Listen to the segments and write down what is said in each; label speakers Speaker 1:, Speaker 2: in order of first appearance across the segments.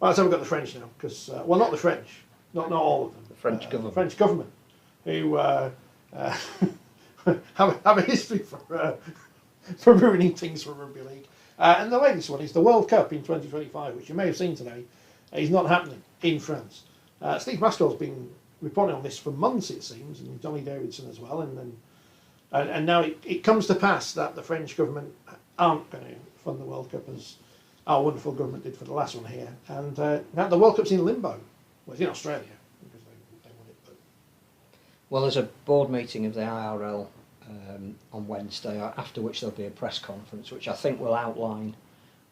Speaker 1: Right, so we've got the French now, because, well, not the French, not all of them.
Speaker 2: The French government.
Speaker 1: The French government, who have a history for ruining things for rugby league. And the latest one is the World Cup in 2025, which you may have seen today, is not happening in France. Steve Mascall's been reporting on this for months, it seems, and Johnny Davidson as well, and now it comes to pass that the French government aren't going to fund the World Cup as our wonderful government did for the last one here, and now the World Cup's in limbo. Well, it's in Australia because they won it. But...
Speaker 2: Well, there's a board meeting of the IRL on Wednesday, after which there'll be a press conference, which I think will outline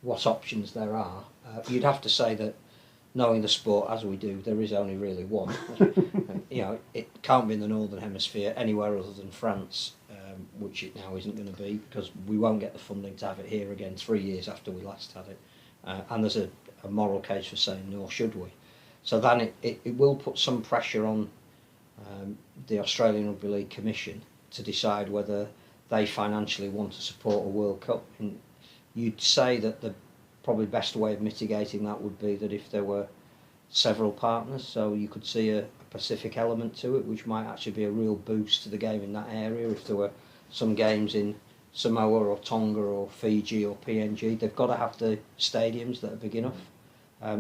Speaker 2: what options there are. You'd have to say that, knowing the sport as we do, there is only really one. It can't be in the Northern Hemisphere anywhere other than France, which it now isn't going to be, because we won't get the funding to have it here again 3 years after we last had it. And there's a moral case for saying, nor should we. So then it will put some pressure on the Australian Rugby League Commission to decide whether they financially want to support a World Cup. And you'd say that the probably best way of mitigating that would be that if there were several partners, so you could see a Pacific element to it, which might actually be a real boost to the game in that area. If there were some games in Samoa or Tonga or Fiji or PNG, they've got to have the stadiums that are big enough.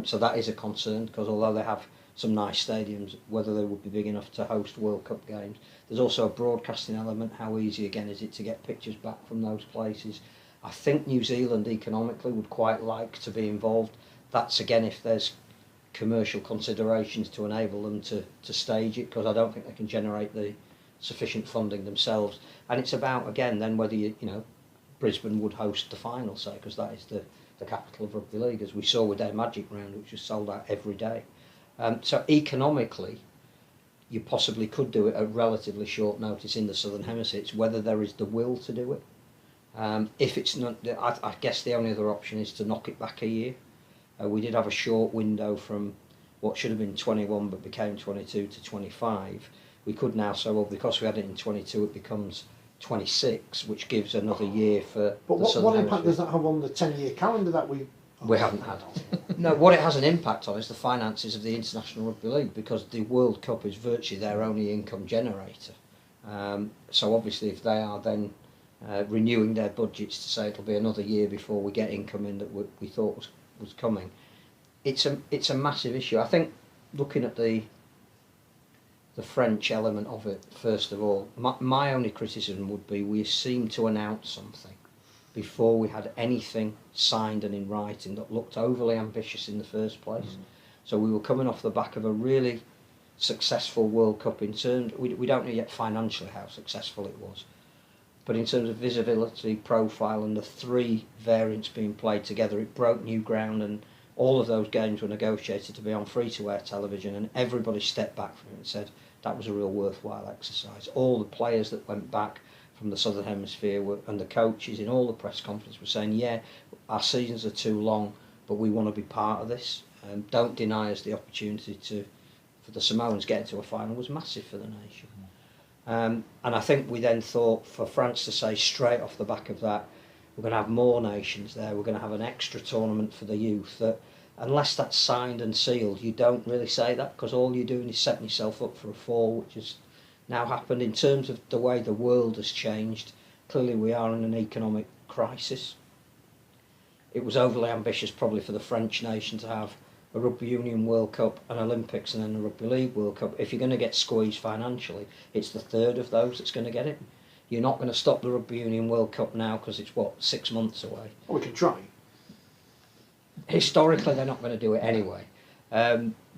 Speaker 2: So that is a concern, because although they have some nice stadiums, whether they would be big enough to host World Cup games. There's also a broadcasting element. How easy again is it to get pictures back from those places? I think New Zealand economically would quite like to be involved. That's again if there's commercial considerations to enable them to stage it, because I don't think they can generate the sufficient funding themselves. And it's about again then whether Brisbane would host the final, say, because that is the capital of rugby league, as we saw with their Magic Round, which was sold out every day. So economically, you possibly could do it at relatively short notice in the Southern Hemisphere. It's whether there is the will to do it. If it's not, I guess the only other option is to knock it back a year. We did have a short window from what should have been 21 but became 22 to 25. We could now say, well, because we had it in 22, it becomes 26, which gives another year for
Speaker 1: But
Speaker 2: the Southern
Speaker 1: what impact
Speaker 2: Hemisphere.
Speaker 1: does that have on the 10-year calendar that we
Speaker 2: haven't had? No, what it has an impact on is the finances of the International Rugby League, because the World Cup is virtually their only income generator. So obviously if they are then renewing their budgets to say it'll be another year before we get income in that we thought was coming, it's a massive issue. I think looking at the French element of it, first of all, my only criticism would be we seemed to announce something before we had anything signed and in writing that looked overly ambitious in the first place. So we were coming off the back of a really successful World Cup in terms, we don't know yet financially how successful it was, but in terms of visibility, profile, and the three variants being played together, it broke new ground, and all of those games were negotiated to be on free-to-air television, and everybody stepped back from it and said that was a real worthwhile exercise. All the players that went back from the Southern Hemisphere and the coaches in all the press conferences were saying, yeah, our seasons are too long, but we want to be part of this. Don't deny us the opportunity for the Samoans getting to a final was massive for the nation. And I think we then thought for France to say straight off the back of that, we're going to have more nations there, we're going to have an extra tournament for the youth, that unless that's signed and sealed, you don't really say that, because all you're doing is setting yourself up for a fall, which has now happened. In terms of the way the world has changed, clearly we are in an economic crisis. It was overly ambitious probably for the French nation to have a Rugby Union World Cup, an Olympics and then a Rugby League World Cup. If you're going to get squeezed financially, it's the third of those that's going to get it. You're not going to stop the Rugby Union World Cup now because it's, 6 months away?
Speaker 1: Well, we can try.
Speaker 2: Historically, they're not going to do it anyway.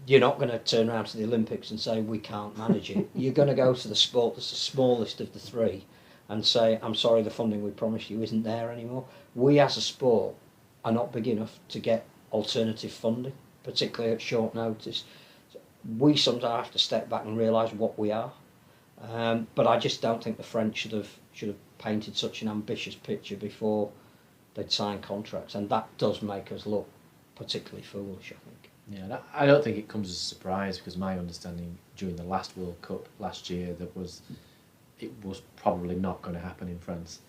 Speaker 2: You're not going to turn around to the Olympics and say, we can't manage it. You're going to go to the sport that's the smallest of the three and say, I'm sorry, the funding we promised you isn't there anymore. We as a sport are not big enough to get alternative funding, particularly at short notice. We sometimes have to step back and realise what we are. But I just don't think the French should have painted such an ambitious picture before they'd signed contracts, and that does make us look particularly foolish, I think.
Speaker 3: Yeah, I don't think it comes as a surprise, because my understanding during the last World Cup last year it was probably not going to happen in France,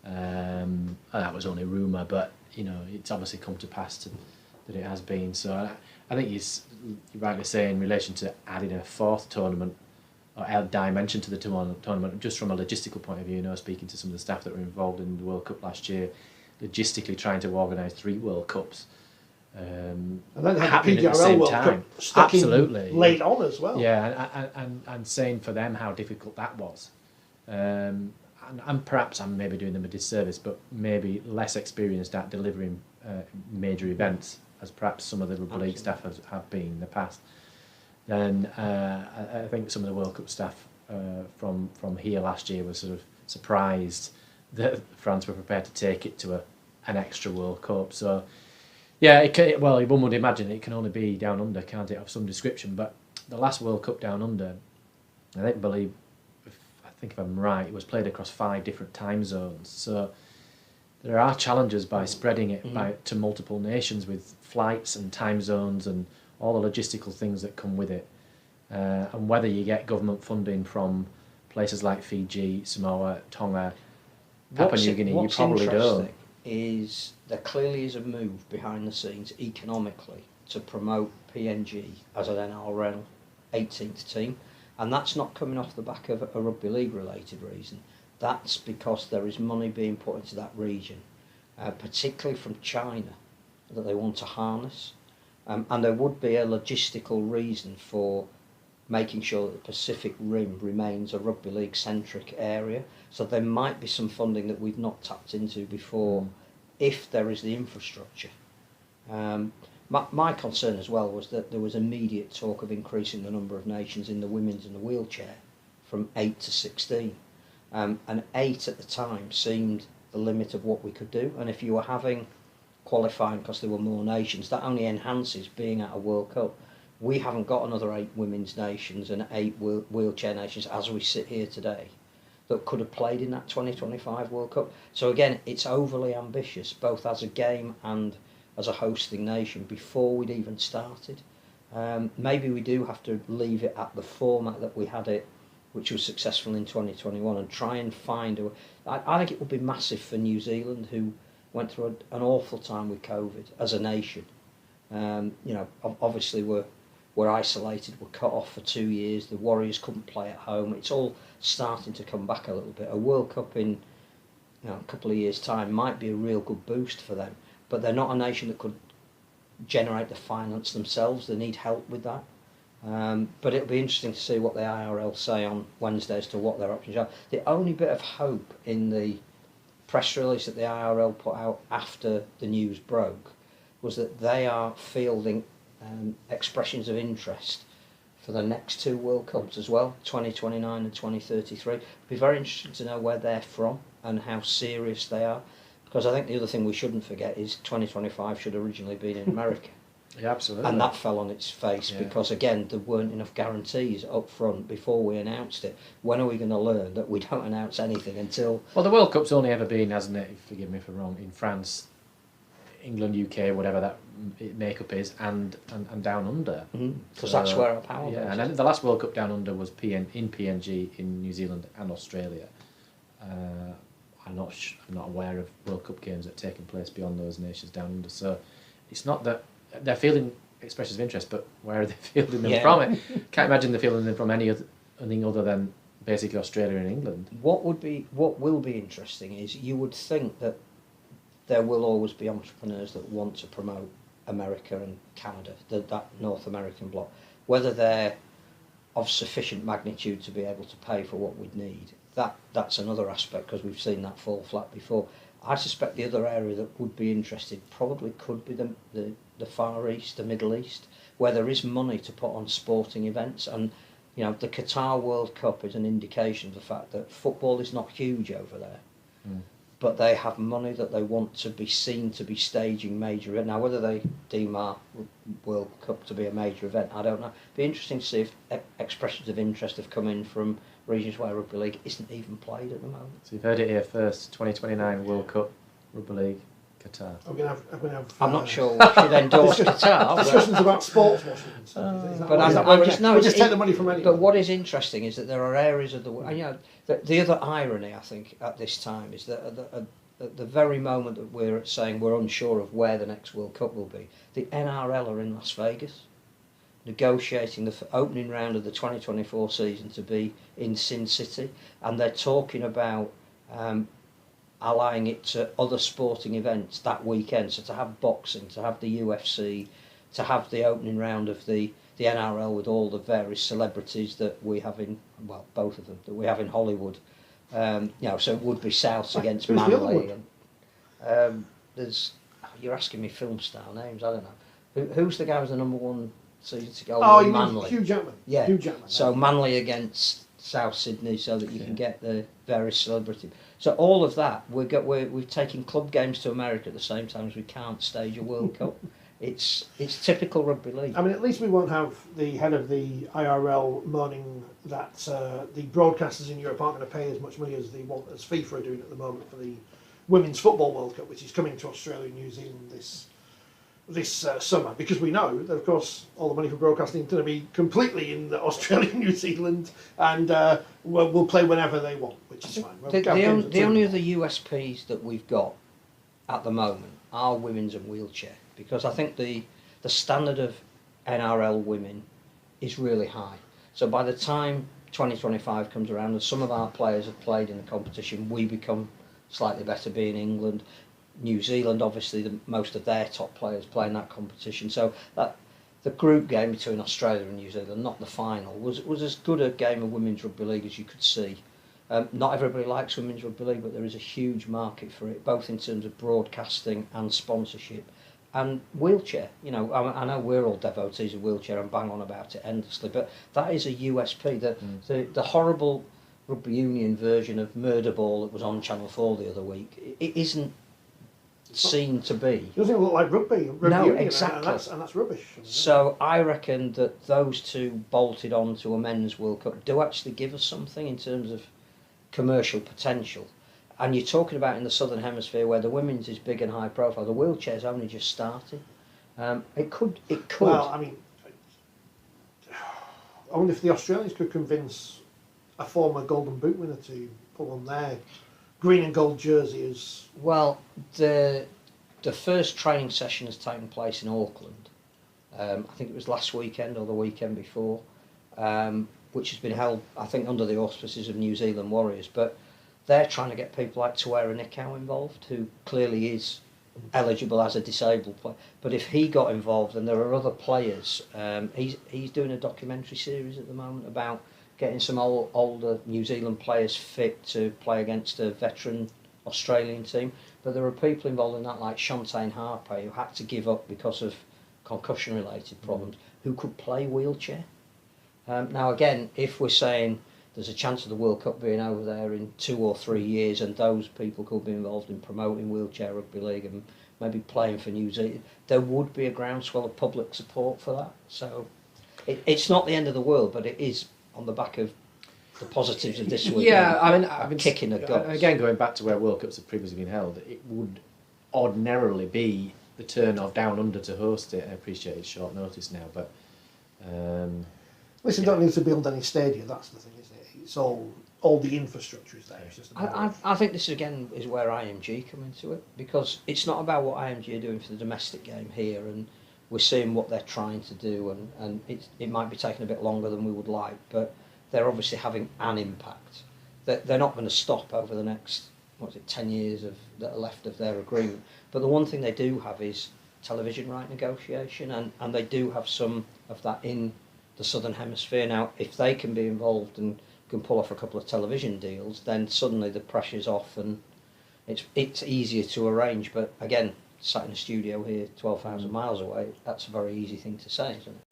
Speaker 3: and that was only rumour. But it's obviously come to pass it has been. So I think you're rightly saying in relation to adding a fourth tournament or add dimension to the tournament, just from a logistical point of view, speaking to some of the staff that were involved in the World Cup last year, logistically trying to organise 3 World Cups.
Speaker 1: And then had the
Speaker 3: happening at the
Speaker 1: PGRL
Speaker 3: same
Speaker 1: World
Speaker 3: time.
Speaker 1: Cup stuck
Speaker 3: Absolutely.
Speaker 1: in late on as well.
Speaker 3: Yeah, and saying for them how difficult that was. And perhaps I'm maybe doing them a disservice, but maybe less experienced at delivering major events, as perhaps some of the Rugby League staff have been in the past. Then I think some of the World Cup staff from here last year were sort of surprised that France were prepared to take it to an extra World Cup. So, yeah, one would imagine it can only be down under, can't it, of some description. But the last World Cup down under, I think if I'm right, it was played across 5 different time zones. So there are challenges by spreading it to multiple nations with flights and time zones and all the logistical things that come with it. And whether you get government funding from places like Fiji, Samoa, Tonga, Papua New Guinea, you probably don't.
Speaker 2: Is there clearly is a move behind the scenes economically to promote PNG as an NRL 18th team, and that's not coming off the back of a rugby league related reason. That's because there is money being put into that region, particularly from China, that they want to harness, and there would be a logistical reason for making sure that the Pacific Rim remains a rugby league centric area. So there might be some funding that we've not tapped into before, if there is the infrastructure. My concern as well was that there was immediate talk of increasing the number of nations in the women's and the wheelchair from 8 to 16. And 8 at the time seemed the limit of what we could do. And if you were having qualifying because there were more nations, that only enhances being at a World Cup. We haven't got another 8 women's nations and 8 wheelchair nations as we sit here today that could have played in that 2025 World Cup. So again, it's overly ambitious, both as a game and as a hosting nation, before we'd even started. Maybe we do have to leave it at the format that we had it, which was successful in 2021, and try and find I think it would be massive for New Zealand, who went through an awful time with COVID as a nation. Obviously we're isolated, we're cut off for 2 years, the Warriors couldn't play at home. It's all starting to come back a little bit. A World Cup in a couple of years' time might be a real good boost for them, but they're not a nation that could generate the finance themselves. They need help with that. But it'll be interesting to see what the IRL say on Wednesday as to what their options are. The only bit of hope in the press release that the IRL put out after the news broke was that they are fielding expressions of interest for the next 2 World Cups as well, 2029 and 2033. It'd be very interesting to know where they're from and how serious they are, because I think the other thing we shouldn't forget is 2025 should originally been in America.
Speaker 3: Yeah, absolutely.
Speaker 2: And that fell on its face because, again, there weren't enough guarantees up front before we announced it. When are we going to learn that we don't announce anything until...
Speaker 3: Well, the World Cup's only ever been, hasn't it, forgive me if I'm wrong, in France, England, UK, whatever that makeup is, and down under.
Speaker 2: Because that's where our power
Speaker 3: is.
Speaker 2: is.
Speaker 3: And the last World Cup down under was in PNG in New Zealand and Australia. I'm not aware of World Cup games that are taking place beyond those nations down under. So it's not that they're fielding expressions of interest, but where are they fielding them from? Can't imagine they're fielding them from anything other than basically Australia and England.
Speaker 2: What will be interesting is you would think that there will always be entrepreneurs that want to promote America and Canada, that North American bloc, whether they're of sufficient magnitude to be able to pay for what we'd need. That's another aspect, because we've seen that fall flat before. I suspect the other area that would be interested probably could be the Far East, the Middle East, where there is money to put on sporting events. And the Qatar World Cup is an indication of the fact that football is not huge over there, but they have money that they want to be seen to be staging major events. Now, whether they deem our World Cup to be a major event, I don't know. It'd be interesting to see if expressions of interest have come in from regions where Rugby League isn't even played at the moment.
Speaker 3: So you've heard it here first, 2029 World Cup, Rugby League, Qatar.
Speaker 2: I'm not sure we should endorse Qatar.
Speaker 1: Discussions about sports washing.
Speaker 2: We
Speaker 1: just take the money from anywhere.
Speaker 2: But what is interesting is that there are areas of the world. The other irony, I think, at this time is that at the very moment that we're saying we're unsure of where the next World Cup will be, the NRL are in Las Vegas, negotiating the opening round of the 2024 season to be in Sin City, and they're talking about allying it to other sporting events that weekend. So to have boxing, to have the UFC, to have the opening round of the NRL with all the various celebrities that we have in, well, both of them, that we have in Hollywood. You know, so it would be South against
Speaker 1: Who's the other
Speaker 2: Manly.
Speaker 1: one?
Speaker 2: And, you're asking me film style names, I don't know. Who's the guy who's the number one season to go?
Speaker 1: Oh, you
Speaker 2: Manly.
Speaker 1: mean Hugh Jackman?
Speaker 2: Yeah.
Speaker 1: Hugh Jackman.
Speaker 2: So Manly against South Sydney, so that you can get the various celebrities. So all of that, we're taking club games to America at the same time as we can't stage a World Cup. It's typical rugby league.
Speaker 1: I mean, at least we won't have the head of the IRL moaning that the broadcasters in Europe aren't going to pay as much money as as FIFA are doing at the moment for the Women's Football World Cup, which is coming to Australia and New Zealand this summer, because we know that, of course, all the money for broadcasting is going to be completely in Australia and New Zealand, and we'll play whenever they want, which is fine.
Speaker 2: The only other USPs that we've got at the moment are women's and wheelchair, because I think the standard of NRL women is really high. So by the time 2025 comes around and some of our players have played in the competition, we become slightly better, being England. New Zealand, obviously, most of their top players play in that competition. So that the group game between Australia and New Zealand, not the final, was as good a game of women's rugby league as you could see. Not everybody likes women's rugby league, but there is a huge market for it, both in terms of broadcasting and sponsorship. And wheelchair, you know, I know we're all devotees of wheelchair and bang on about it endlessly, but that is a USP. The horrible rugby union version of Murder Ball that was on Channel 4 the other week, it isn't seen to be.
Speaker 1: It doesn't look like rugby
Speaker 2: No,
Speaker 1: union,
Speaker 2: exactly.
Speaker 1: and that's rubbish.
Speaker 2: So I reckon that those two bolted on to a men's World Cup do actually give us something in terms of commercial potential. And you're talking about in the Southern Hemisphere where the women's is big and high profile, the wheelchair's only just starting. It could.
Speaker 1: Well, I mean, I wonder if the Australians could convince a former Golden Boot winner to put on their green and gold jersey as...
Speaker 2: Well, the first training session has taken place in Auckland. I think it was last weekend or the weekend before, which has been held, I think, under the auspices of New Zealand Warriors. But they're trying to get people like Tuera Nikau involved, who clearly is eligible as a disabled player. But if he got involved, and there are other players, he's doing a documentary series at the moment about getting some older New Zealand players fit to play against a veteran Australian team. But there are people involved in that, like Shantae Harper, who had to give up because of concussion-related problems, who could play wheelchair. Now, again, if we're saying there's a chance of the World Cup being over there in 2 or 3 years, and those people could be involved in promoting wheelchair rugby league and maybe playing for New Zealand, there would be a groundswell of public support for that. So it's not the end of the world, but it is on the back of the positives of this week.
Speaker 3: Yeah, I mean,
Speaker 2: kicking the guts.
Speaker 3: Again, going back to where World Cups have previously been held, it would ordinarily be the turn of Down Under to host it. I appreciate it's short notice now, but...
Speaker 1: Listen, don't need to build any stadia, that's the thing, isn't it? It's all the infrastructure is there. It's just
Speaker 2: I think this again is where IMG come into it, because it's not about what IMG are doing for the domestic game here, and we're seeing what they're trying to do, and it might be taking a bit longer than we would like, but they're obviously having an impact. They're not going to stop over the next 10 years that are left of their agreement. But the one thing they do have is television right negotiation, and they do have some of that in the Southern Hemisphere. Now, if they can be involved and can pull off a couple of television deals, then suddenly the pressure's off and it's easier to arrange. But again, sat in a studio here 12,000 miles away, that's a very easy thing to say, isn't it?